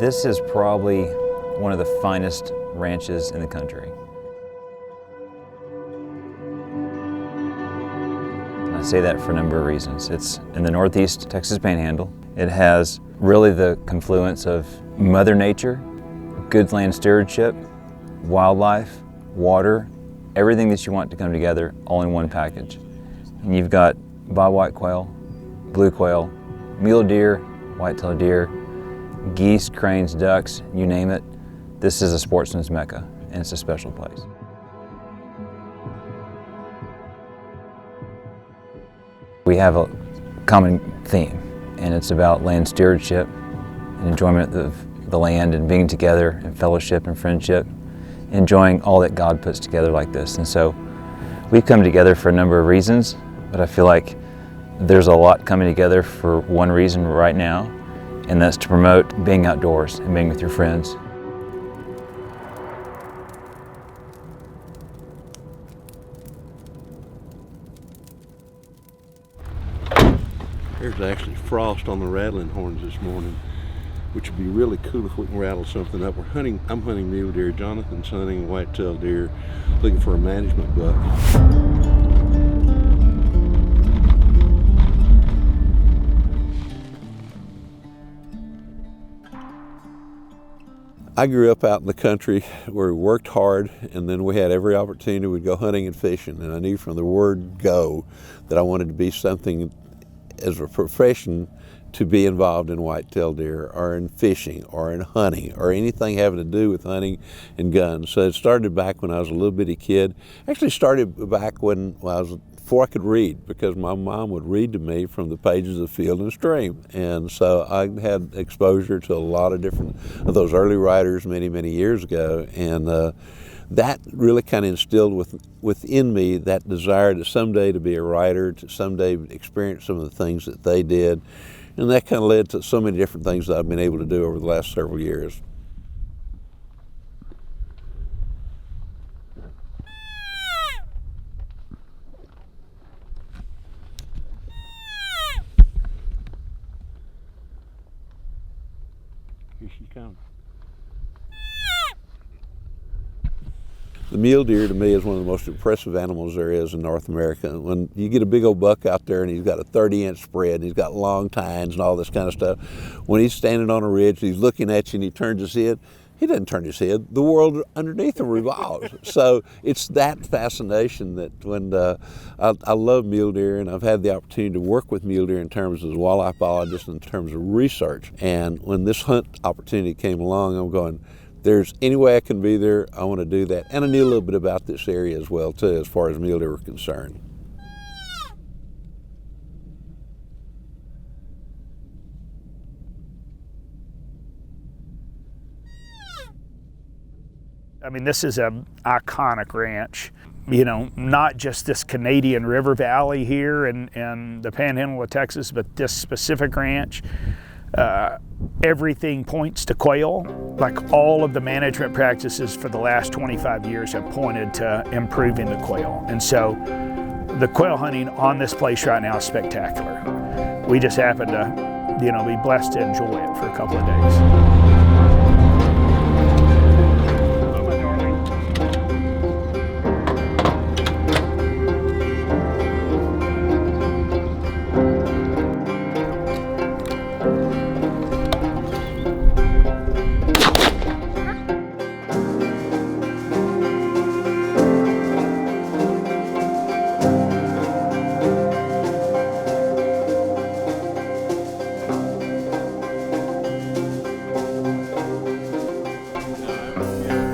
This is probably one of the finest ranches in the country. And I say that for a number of reasons. It's in the northeast Texas Panhandle. It has really the confluence of Mother Nature, good land stewardship, wildlife, water, everything that you want to come together all in one package. And you've got bobwhite quail, blue quail, mule deer, white-tailed deer, geese, cranes, ducks, you name it. This is a sportsman's mecca, and it's a special place. We have a common theme, and it's about land stewardship and enjoyment of the land and being together and fellowship and friendship, enjoying all that God puts together like this. And so we've come together for a number of reasons, but I feel like there's a lot coming together for one reason right now, and that's to promote being outdoors and being with your friends. There's actually frost on the rattling horns this morning, which would be really cool if we can rattle something up. I'm hunting mule deer, Jonathan's hunting white-tailed deer, looking for a management buck. I grew up out in the country where we worked hard, and then we had every opportunity we'd go hunting and fishing, and I knew from the word go that I wanted to be something as a profession to be involved in white-tailed deer or in fishing or in hunting or anything having to do with hunting and guns. So it started back when I was a little bitty kid. Actually started back when I was before I could read, because my mom would read to me from the pages of Field and Stream. And so I had exposure to a lot of different of those early writers many, many years ago. And that really kind of instilled within me that desire to someday to be a writer, to someday experience some of the things that they did. And that kind of led to so many different things that I've been able to do over the last several years. Here she comes. The mule deer to me is one of the most impressive animals there is in North America. When you get a big old buck out there and he's got a 30-inch spread and he's got long tines and all this kind of stuff, when he's standing on a ridge, he's looking at you and he turns his head, he doesn't turn his head, the world underneath him revolves. So it's that fascination that when I love mule deer, and I've had the opportunity to work with mule deer in terms of wildlife biologist, in terms of research. And when this hunt opportunity came along, I'm going, there's any way I can be there, I want to do that. And I knew a little bit about this area as well too, as far as mule deer were concerned. I mean, this is an iconic ranch. You know, not just this Canadian river valley here and the Panhandle of Texas, but this specific ranch. Everything points to quail. Like all of the management practices for the last 25 years have pointed to improving the quail. And so the quail hunting on this place right now is spectacular. We just happen to, you know, be blessed to enjoy it for a couple of days.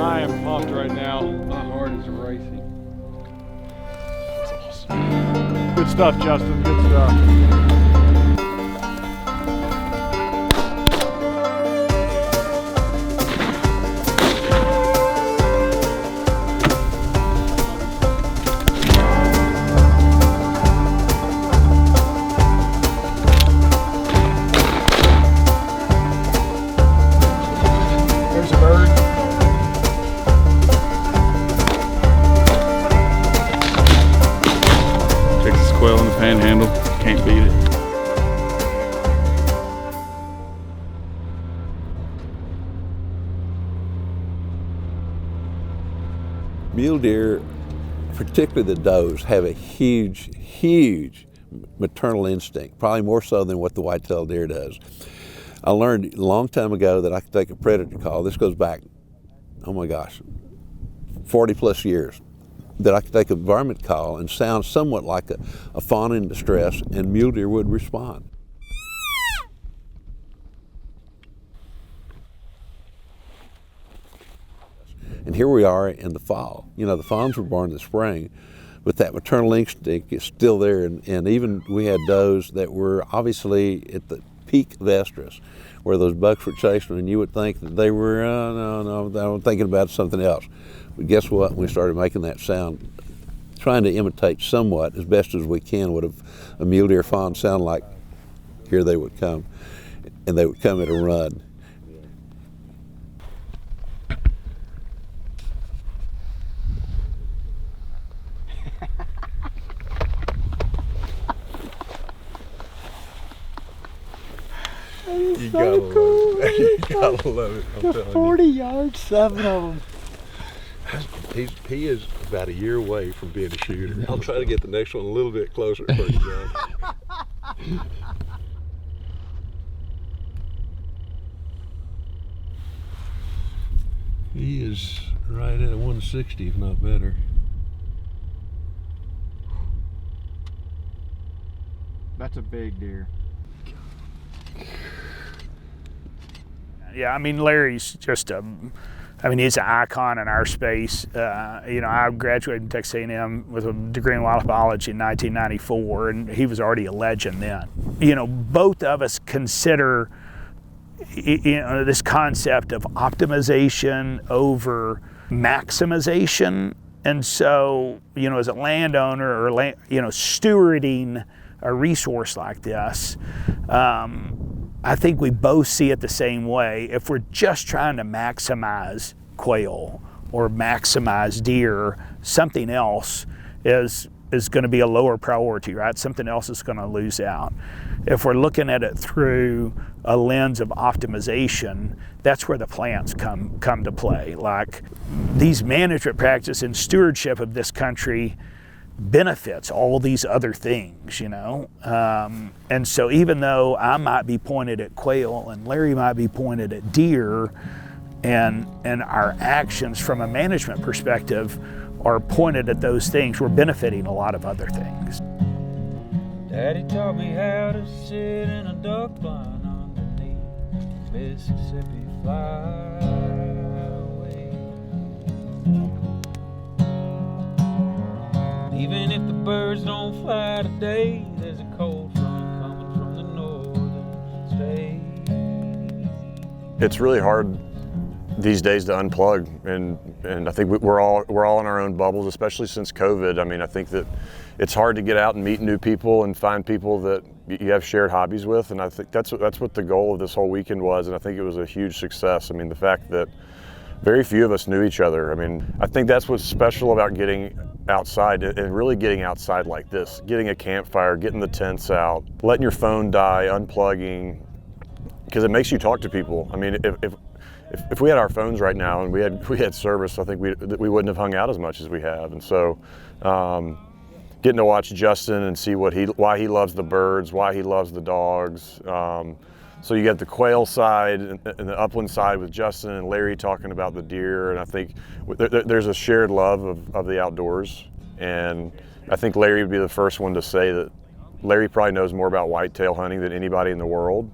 I am pumped right now. My heart is racing. That's awesome. Good stuff, Justin. Good stuff. Quail in the Panhandle, can't beat it. Mule deer, particularly the does, have a huge maternal instinct, probably more so than what the white-tailed deer does. I learned a long time ago that I could take a predator call. This goes back, oh my gosh, 40 plus years. That I could take a varmint call and sound somewhat like a fawn in distress, and mule deer would respond. And here we are in the fall. You know, the fawns were born in the spring, but that maternal instinct is still there. And even we had does that were obviously at the peak of estrus, where those bucks were chasing them, and you would think that they were, no, I'm thinking about something else. But guess what? We started making that sound, trying to imitate somewhat, as best as we can, what a mule deer fawn sound like. Here they would come, and they would come at a run. You gotta love it. You gotta love it. I'm telling 40 yards, 7 of them. He is about a year away from being a shooter. I'll try to get the next one a little bit closer for you, John. He is right at a 160, if not better. That's a big deer. Yeah, I mean, Larry's just he's an icon in our space. You know, I graduated from Texas A&M with a degree in wildlife biology in 1994, and he was already a legend then. You know, both of us consider, you know, this concept of optimization over maximization. And so, you know, as a landowner or, you know, stewarding a resource like this, I think we both see it the same way. If we're just trying to maximize quail or maximize deer, something else is going to be a lower priority, right? Something else is going to lose out. If we're looking at it through a lens of optimization, that's where the plants come to play. Like, these management practices and stewardship of this country benefits all these other things, you know? And so even though I might be pointed at quail and Larry might be pointed at deer, and our actions from a management perspective are pointed at those things, we're benefiting a lot of other things. Daddy taught me how to sit in a duck blind underneath Mississippi flyway. Even if the birds don't fly today, there's a cold front coming from the northern states. It's really hard these days to unplug, and I think we're all in our own bubbles, especially since COVID. I mean, I think that it's hard to get out and meet new people and find people that you have shared hobbies with, and I think that's what the goal of this whole weekend was, and I think it was a huge success. I mean, the fact that very few of us knew each other. I mean, I think that's what's special about getting outside and really getting outside like this, getting a campfire, getting the tents out, letting your phone die, unplugging, because it makes you talk to people. I mean, if we had our phones right now and we had service, I think we wouldn't have hung out as much as we have. And so getting to watch Justin and see why he loves the birds, why he loves the dogs. So you got the quail side and the upland side with Justin and Larry talking about the deer, and I think there's a shared love of the outdoors. And I think Larry would be the first one to say that Larry probably knows more about whitetail hunting than anybody in the world,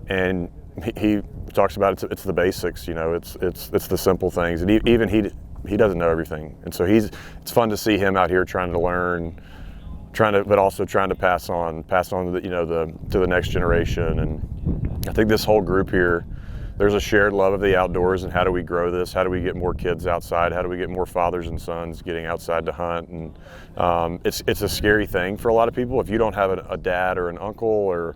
and he talks about it's the basics, you know, it's the simple things, and even he doesn't know everything, and so it's fun to see him out here trying to learn, but also trying to pass on to the next generation. And I think this whole group here, there's a shared love of the outdoors, and how do we grow this? How do we get more kids outside? How do we get more fathers and sons getting outside to hunt? And it's a scary thing for a lot of people if you don't have a dad or an uncle or,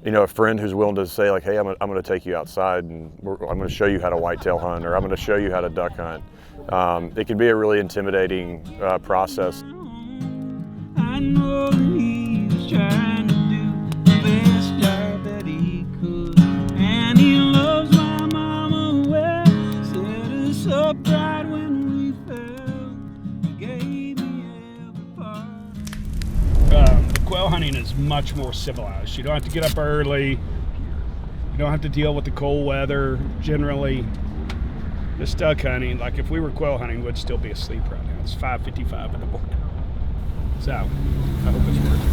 you know, a friend who's willing to say like, hey, I'm going to take you outside and I'm going to show you how to whitetail hunt, or I'm going to show you how to duck hunt. It can be a really intimidating process. I know he was trying to do the best job that he could, and he loves my mama well, set us up right when we fell. much more civilized. You don't have to get up early. You don't have to deal with the cold weather. Generally, the duck hunting, like if we were quail hunting, we'd still be asleep right now. It's 5:55 in the morning. So, I hope it's worth it.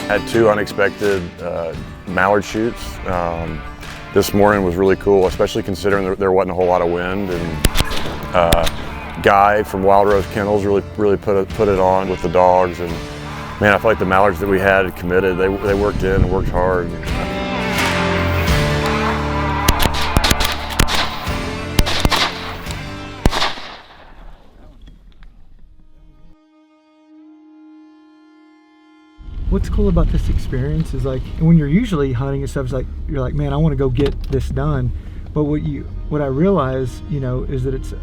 Had 2 unexpected mallard shoots. This morning was really cool, especially considering there wasn't a whole lot of wind. And Guy from Wild Rose Kennels really put it on with the dogs. And man, I feel like the mallards that we had committed. They worked in and worked hard. What's cool about this experience is like when you're usually hunting and stuff, it's like you're like, man, I want to go get this done. But what I realize, you know, is that it's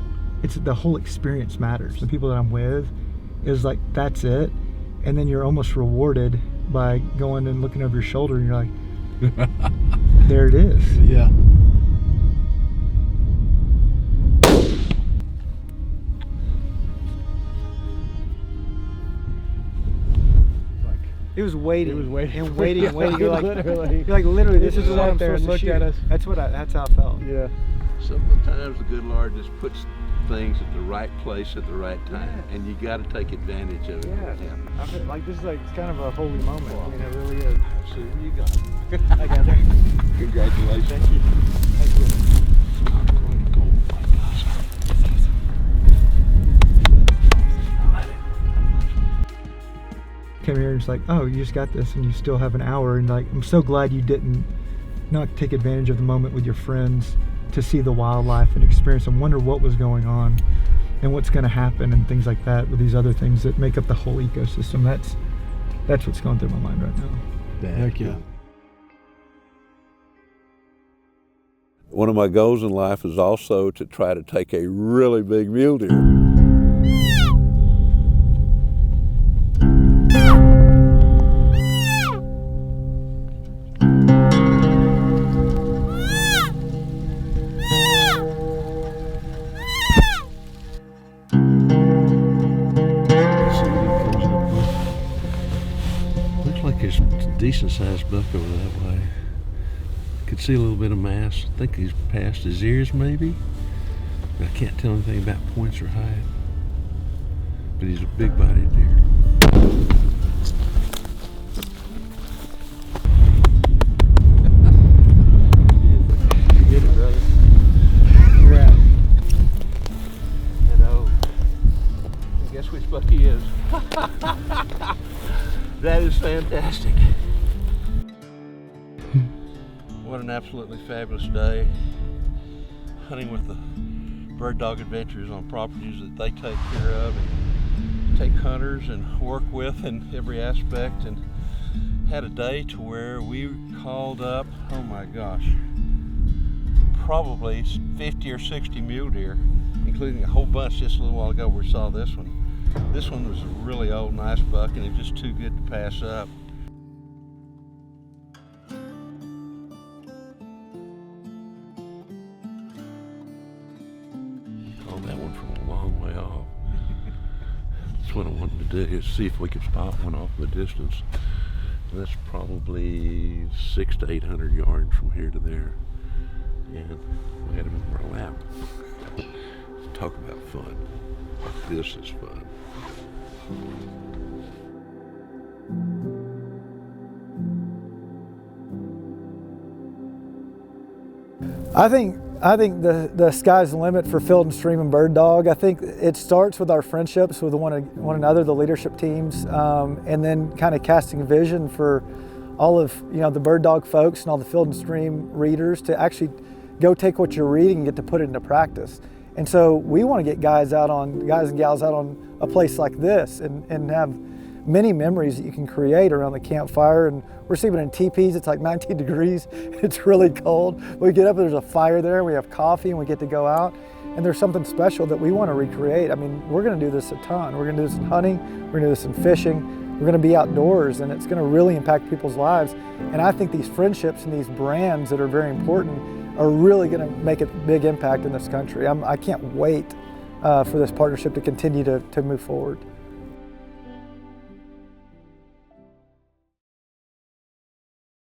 the whole experience matters. The people that I'm with is like, that's it. And then you're almost rewarded by going and looking over your shoulder and you're like, there it is. Yeah. It was waiting. It was waiting. And waiting and waiting. You're like, literally, this is what I'm there supposed and to looked shoot. at us. That's how I felt. Yeah. Sometimes the good Lord just puts things at the right place at the right time, and you got to take advantage of it. Yeah. I feel like this is like, it's kind of a holy moment. I mean, it really is. See where you got. I got there. Congratulations. Thank you. Thank you. Came here and it's like, oh, you just got this and you still have an hour, and like, I'm so glad you didn't not take advantage of the moment with your friends to see the wildlife and experience and wonder what was going on and what's going to happen and things like that with these other things that make up the whole ecosystem. That's what's going through my mind right now. Heck yeah. One of my goals in life is also to try to take a really big mule deer. There's a decent sized buck over that way. Could see a little bit of mass. I think he's past his ears maybe. I can't tell anything about points or height. But he's a big bodied deer. You get it, brother. You're out. Hello. Guess which buck he is. That is fantastic. What an absolutely fabulous day. Hunting with the Bird Dog Adventures on properties that they take care of and take hunters and work with in every aspect, and had a day to where we called up, oh my gosh, probably 50 or 60 mule deer, including a whole bunch just a little while ago we saw this one. This one was a really old, nice buck, and it's just too good to pass up. Called that one from a long way off. That's what I wanted to do, is see if we could spot one off in the distance. And that's probably 600 to 800 yards from here to there. And we had him in our lap. Talk about fun. This is fun. I think the sky's the limit for Field and Stream and Bird Dog. I think it starts with our friendships with one another, the leadership teams, and then kind of casting a vision for all of the Bird Dog folks and all the Field and Stream readers to actually go take what you're reading and get to put it into practice. And so we want to get guys and gals out on a place like this and have many memories that you can create around the campfire. And we're sleeping in teepees. It's like 19 degrees. It's really cold. We get up and there's a fire there. We have coffee and we get to go out. and there's something special that we want to recreate. I mean, we're going to do this a ton. We're going to do this in hunting, we're going to do this in fishing, we're going to be outdoors, and it's going to really impact people's lives. And I think these friendships and these brands that are very important are really going to make a big impact in this country. I can't wait for this partnership to continue to move forward.